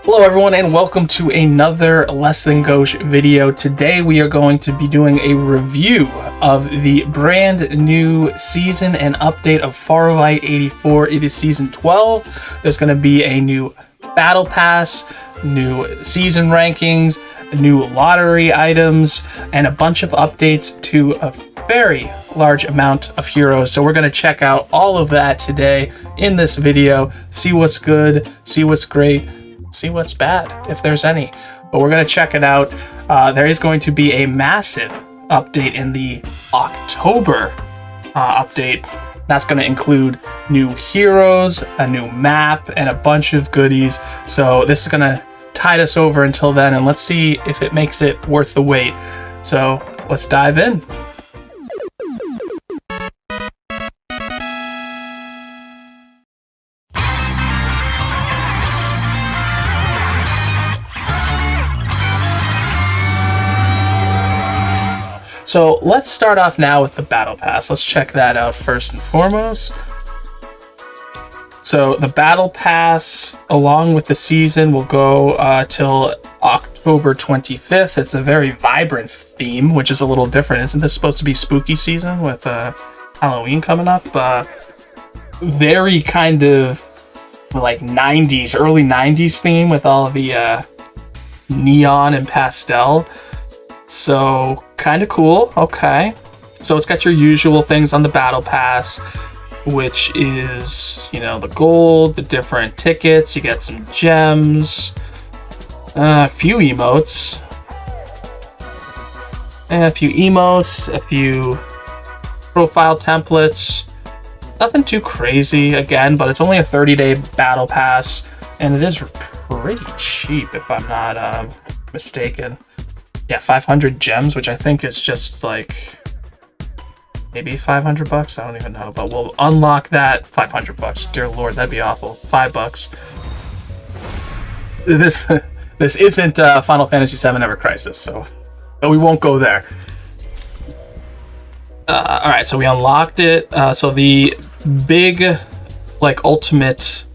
Hello everyone and welcome to another Less Than Gauche video. Today we are going to be doing a review of the brand new season and update of Farlight 84. It is season 12. There's going to be a new battle pass, new season rankings, new lottery items, and a bunch of updates to a very large amount of heroes. So we're going to check out all of that today in this video, see what's good, see what's great, see what's bad, if there's any. But we're going to check it out. There is going to be a massive update in the October update. That's going to include new heroes, a new map, and a bunch of goodies. So this is going to tide us over until then, and let's see if it makes it worth the wait. So let's dive in. So let's start off now with the Battle Pass. Let's check that out first and foremost. So the Battle Pass, along with the season, will go till October 25th. It's a very vibrant theme, which is a little different. Isn't this supposed to be spooky season with Halloween coming up? Very kind of like 90s, early 90s theme with all of the neon and pastel. So kind of cool. Okay, so it's got your usual things on the Battle Pass, which is, you know, the gold, the different tickets, you get some gems, a few emotes, a few profile templates. Nothing too crazy again, but it's only a 30-day Battle Pass, and it is pretty cheap if I'm not mistaken. Yeah, 500 gems, which I think is just like maybe 500 bucks. I don't even know, but we'll unlock that. 500 bucks. Dear Lord, that'd be awful. $5. This isn't Final Fantasy VII Ever Crisis, so but we won't go there. All right, so we unlocked it. So the big, like, ultimate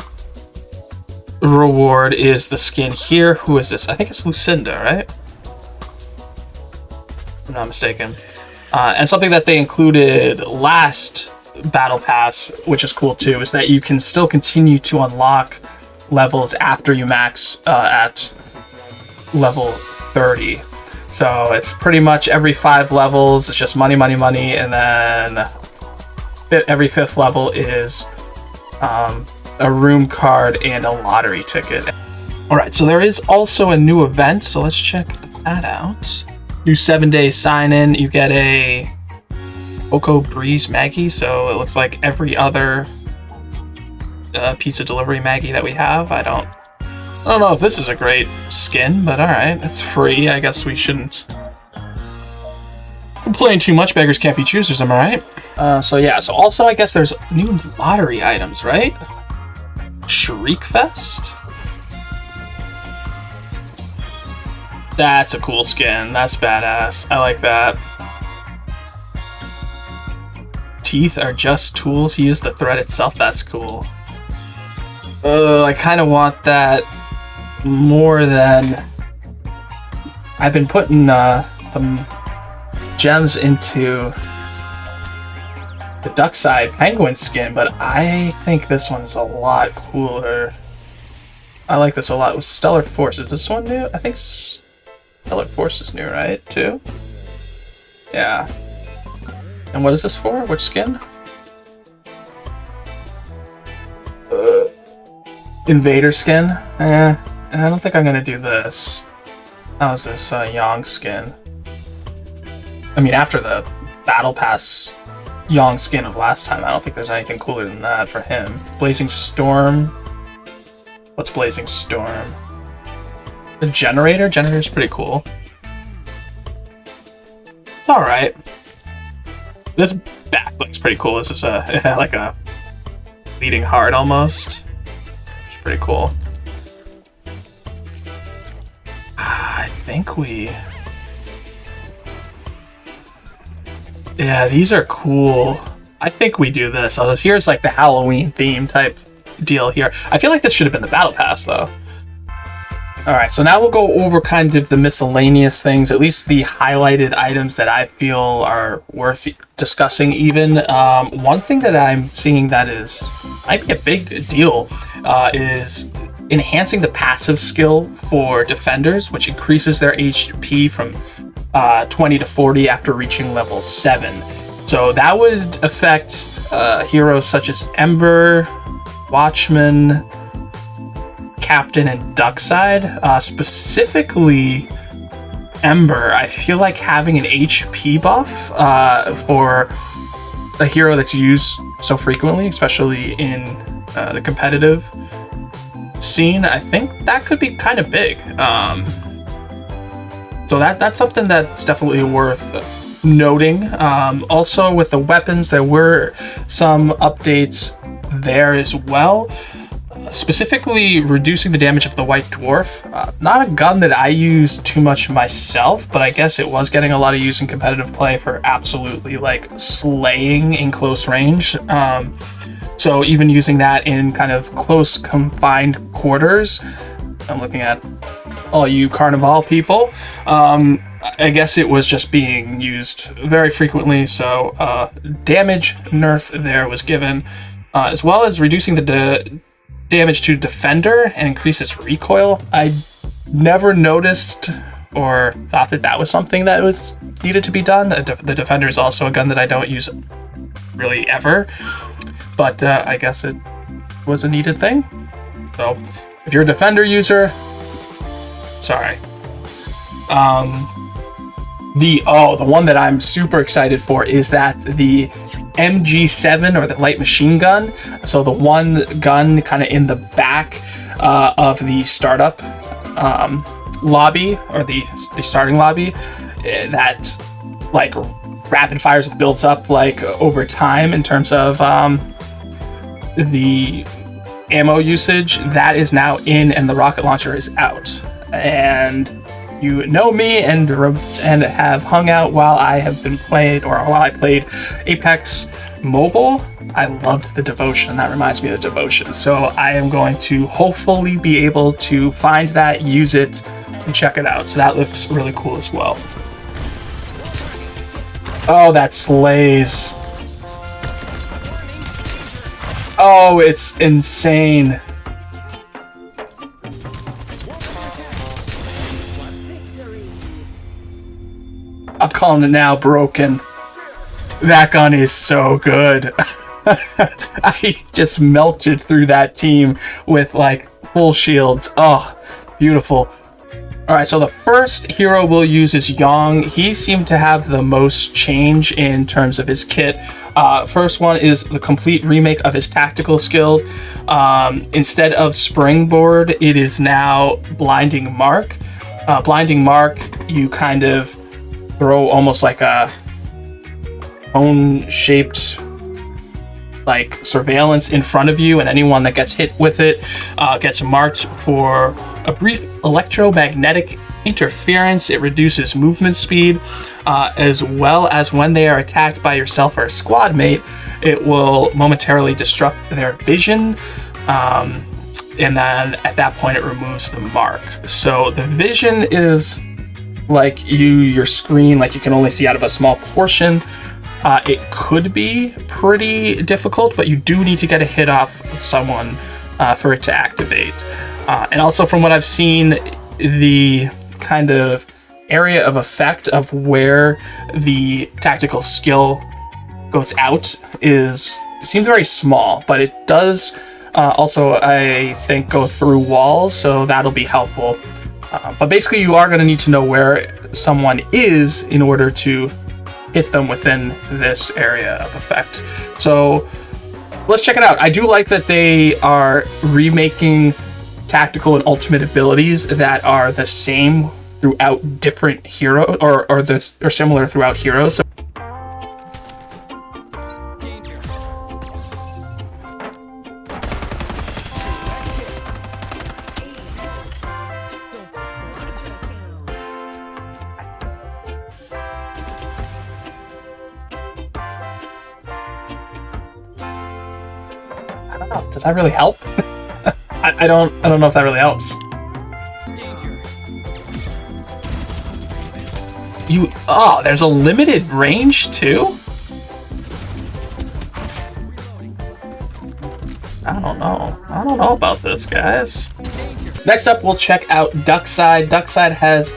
reward is the skin here. Who is this? I think it's Lucinda, right? If I'm not mistaken. And something that they included last Battle Pass, which is cool too, is that you can still continue to unlock levels after you max at level 30. So it's pretty much every 5 levels, it's just money, money, money, and then every 5th level is a room card and a lottery ticket. Alright, so there is also a new event, so let's check that out. New 7-day sign-in, you get a Cocoa Breeze Maggie, so it looks like every other pizza delivery Maggie that we have. I don't know if this is a great skin, but alright, it's free. I guess we shouldn't complain too much. Beggars can't be choosers, am I right? So yeah, so also I guess there's new lottery items, right? Shriek Fest? That's a cool skin. That's badass. I like that. Teeth are just tools. Use the thread itself. That's cool. I kind of want that more than... I've been putting some gems into the Duckside Penguin skin, but I think this one's a lot cooler. I like this a lot. With Stellar Force, is this one new? I think Stellar Force is new, right? Too? Yeah. And what is this for? Which skin? Invader skin? I don't think I'm gonna do this. How's this Yang skin? I mean, after the Battle Pass Yang skin of last time, I don't think there's anything cooler than that for him. Blazing Storm. What's Blazing Storm? The Generator? Generator's pretty cool. It's alright. This back looks pretty cool. This is like a Bleeding Heart almost. It's pretty cool. I think we... Yeah, these are cool. I think we do this. So here's like the Halloween theme type deal here. I feel like this should have been the Battle Pass though. All right, so now we'll go over kind of the miscellaneous things, at least the highlighted items that I feel are worth discussing even. One thing that I'm seeing that might be a big deal is enhancing the passive skill for defenders, which increases their HP from 20 to 40 after reaching level 7. So that would affect heroes such as Ember, Watchman, Captain, and Duckside. Specifically Ember, I feel like having an HP buff for a hero that's used so frequently, especially in the competitive scene, I think that could be kind of big. So that's something that's definitely worth noting. Also with the weapons, there were some updates there as well. Specifically reducing the damage of the White Dwarf. Not a gun that I use too much myself, but I guess it was getting a lot of use in competitive play for absolutely like slaying in close range. So even using that in kind of close confined quarters, I'm looking at all you Carnival people. I guess it was just being used very frequently, so damage nerf there was given, as well as reducing the damage to defender and increase its recoil. I never noticed or thought that was something that was needed to be done. The defender is also a gun that I don't use really ever, but I guess it was a needed thing. So if you're a defender user, sorry. The one that I'm super excited for is that the MG-7, or the light machine gun, so the one gun kind of in the back of the startup lobby, or the starting lobby, that like rapid fires builds up like over time in terms of the ammo usage. That is now in, and the rocket launcher is out. And you know me and have hung out while I have been played, or while I played Apex Mobile. I loved the Devotion. That reminds me of the Devotion. So I am going to hopefully be able to find that, use it, and check it out. So that looks really cool as well. Oh, that slays. Oh, it's insane. I'm calling it now, broken. That gun is so good. I just melted through that team with like full shields. Oh, beautiful. Alright, so the first hero we'll use is Yong. He seemed to have the most change in terms of his kit. First one is the complete remake of his tactical skill. Instead of Springboard, it is now Blinding Mark. Blinding Mark, you kind of throw almost like a cone-shaped like surveillance in front of you, and anyone that gets hit with it gets marked for a brief electromagnetic interference. It reduces movement speed, as well as when they are attacked by yourself or a squad mate, it will momentarily disrupt their vision, and then at that point it removes the mark. So the vision is like your screen, like you can only see out of a small portion. It could be pretty difficult, but you do need to get a hit off someone for it to activate. And also from what I've seen, the kind of area of effect of where the tactical skill goes out seems very small, but it does also, I think, go through walls, so that'll be helpful. But basically you are going to need to know where someone is in order to hit them within this area of effect. So let's check it out. I do like that they are remaking tactical and ultimate abilities that are the same throughout different heroes, or similar throughout heroes. So I don't know. Does that really help? I don't know if that really helps. Oh, there's a limited range too? I don't know. I don't know about this, guys. Next up, we'll check out Duckside. Duckside has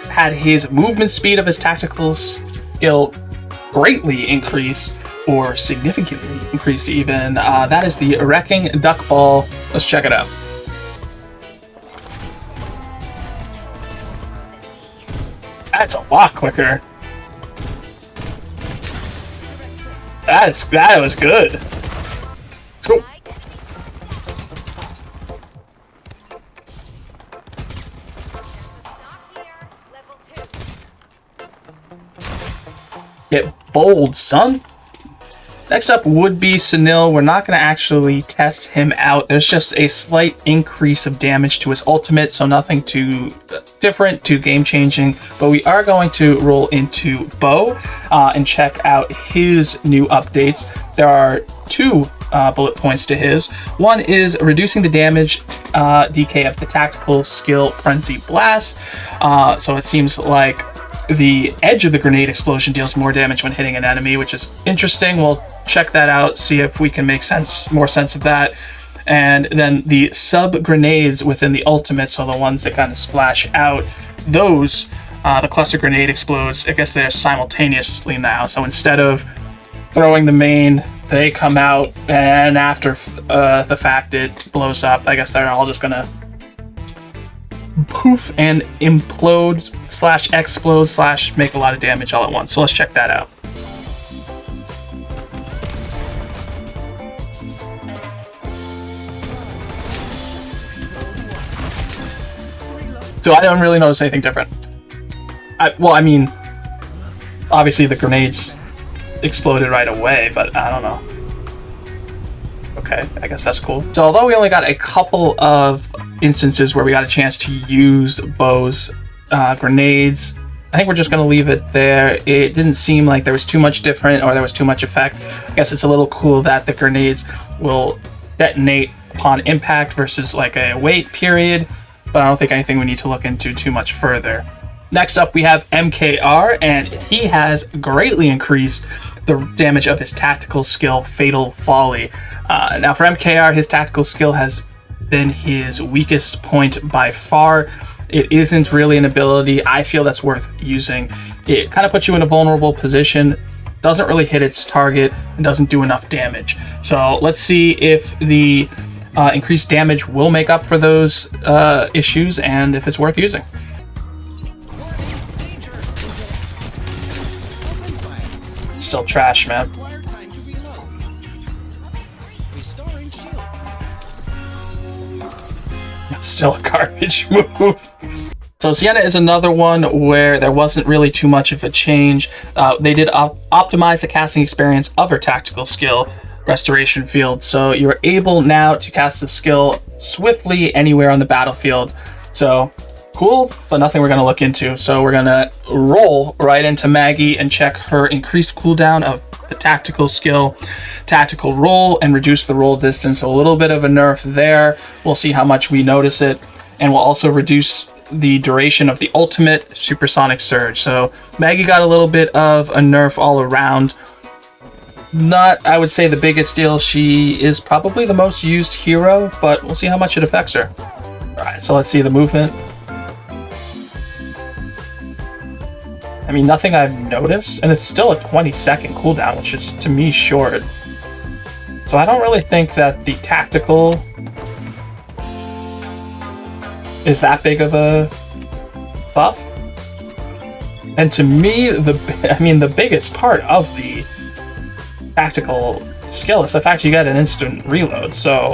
had his movement speed of his tactical skill greatly increased, or significantly increased even. That is the Wrecking Duck Ball. Let's check it out. That's a lot quicker. That was good. Let's go. Get bold, son. Next up would be Sunil. We're not going to actually test him out. There's just a slight increase of damage to his ultimate, so nothing too different, too game-changing. But we are going to roll into Bo and check out his new updates. There are two bullet points to his. One is reducing the damage DK of the tactical skill Frenzy Blast. So it seems like the edge of the grenade explosion deals more damage when hitting an enemy, which is interesting. We'll check that out, see if we can make more sense of that. And then the sub grenades within the ultimate, so the ones that kind of splash out, those the cluster grenade explodes. I guess they're simultaneously now. So instead of throwing the main, they come out, and after the fact it blows up. I guess they're all just gonna poof and implode / explode / make a lot of damage all at once. So let's check that out. So I don't really notice anything different. Well, I mean, obviously the grenades exploded right away, but I don't know. Okay, I guess that's cool. So although we only got a couple of instances where we got a chance to use Bo's grenades, I think we're just going to leave it there. It didn't seem like there was too much different or there was too much effect. I guess it's a little cool that the grenades will detonate upon impact versus like a wait period, but I don't think anything we need to look into too much further. Next up, we have MKR, and he has greatly increased the damage of his tactical skill, Fatal Volley. Now for MKR, his tactical skill has been his weakest point by far. It isn't really an ability I feel that's worth using. It kind of puts you in a vulnerable position, doesn't really hit its target, and doesn't do enough damage. So let's see if the increased damage will make up for those issues and if it's worth using. Still trash, man. It's still a garbage move. So Sienna is another one where there wasn't really too much of a change. They did optimize the casting experience of her tactical skill, Restoration Field, so you're able now to cast the skill swiftly anywhere on the battlefield. So cool, but nothing we're going to look into. So we're going to roll right into Maggie and check her increased cooldown of the tactical skill, tactical roll, and reduce the roll distance. So a little bit of a nerf there. We'll see how much we notice it. And we'll also reduce the duration of the ultimate, Supersonic Surge. So Maggie got a little bit of a nerf all around. Not, I would say, the biggest deal. She is probably the most used hero, but we'll see how much it affects her. All right, so let's see the movement. I mean, nothing I've noticed, and it's still a 20-second cooldown, which is, to me, short. So I don't really think that the tactical is that big of a buff. And to me, the biggest part of the tactical skill is the fact you get an instant reload. So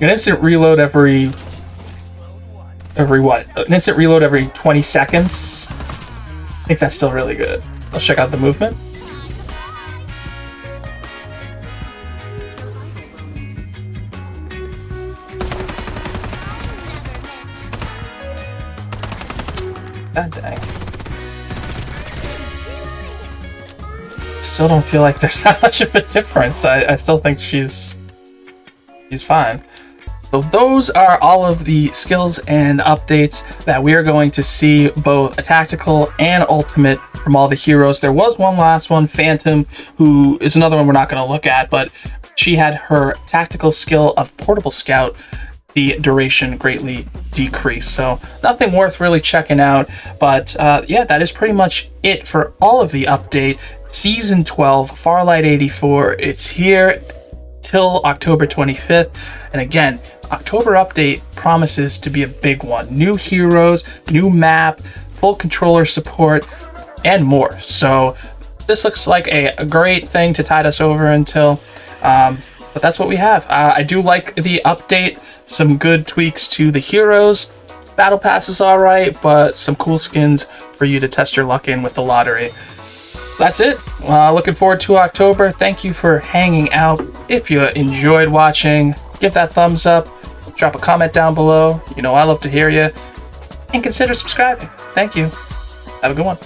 an instant reload every what? An instant reload every 20 seconds. I think that's still really good. Let's check out the movement. God dang. Still don't feel like there's that much of a difference. I still think she's fine. So those are all of the skills and updates that we are going to see, both a tactical and ultimate, from all the heroes. There was one last one, Phantom, who is another one we're not going to look at, but she had her tactical skill of Portable Scout, the duration greatly decreased. So nothing worth really checking out. But yeah, that is pretty much it for all of the update. Season 12, Farlight 84, it's here till October 25th. And again, October update promises to be a big one. New heroes, new map, full controller support, and more. So this looks like a great thing to tide us over until, but that's what we have. I do like the update, some good tweaks to the heroes. Battle Pass is all right, but some cool skins for you to test your luck in with the lottery. That's it. Looking forward to October. Thank you for hanging out. If you enjoyed watching, give that thumbs up, drop a comment down below. You know I love to hear you. And consider subscribing. Thank you. Have a good one.